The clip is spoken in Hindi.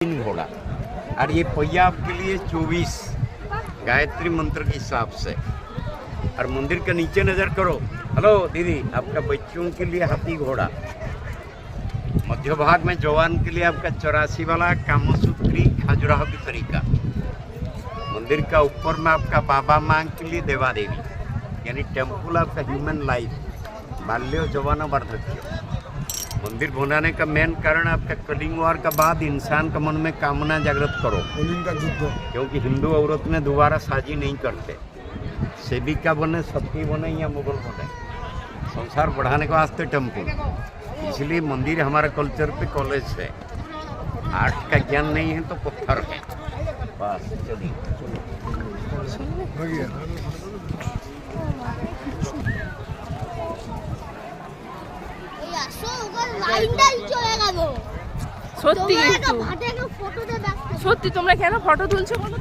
3 घोड़ा और ये पहिया आपके लिए 24 गायत्री मंत्र के हिसाब से। और मंदिर के नीचे नजर करो। हेलो दीदी, आपका बच्चों के लिए हाथी घोड़ा, मध्य भाग में जवान के लिए आपका 84 वाला कामसूत्री खजुराहो की तरीका। मंदिर का ऊपर में आपका बाबा माँ के लिए देवा देवी, यानी टेम्पल आपका ह्यूमन लाइफ, बाल्यो जवान वार्धक्य। मंदिर बनाने का मेन कारण आपका कलिंग वार का बाद इंसान का मन में कामना जागृत करो, क्योंकि हिंदू औरत में दोबारा शादी नहीं करते। सेविका बने, सती बने या मुगल बने, संसार बढ़ाने के वास्ते टेम्पल। इसलिए मंदिर हमारे कल्चर पे कॉलेज है। आर्ट का ज्ञान नहीं है तो पत्थर है बस। चलिए সত্যি সত্যি তোমরা কেন ফটো তুলছো বলো?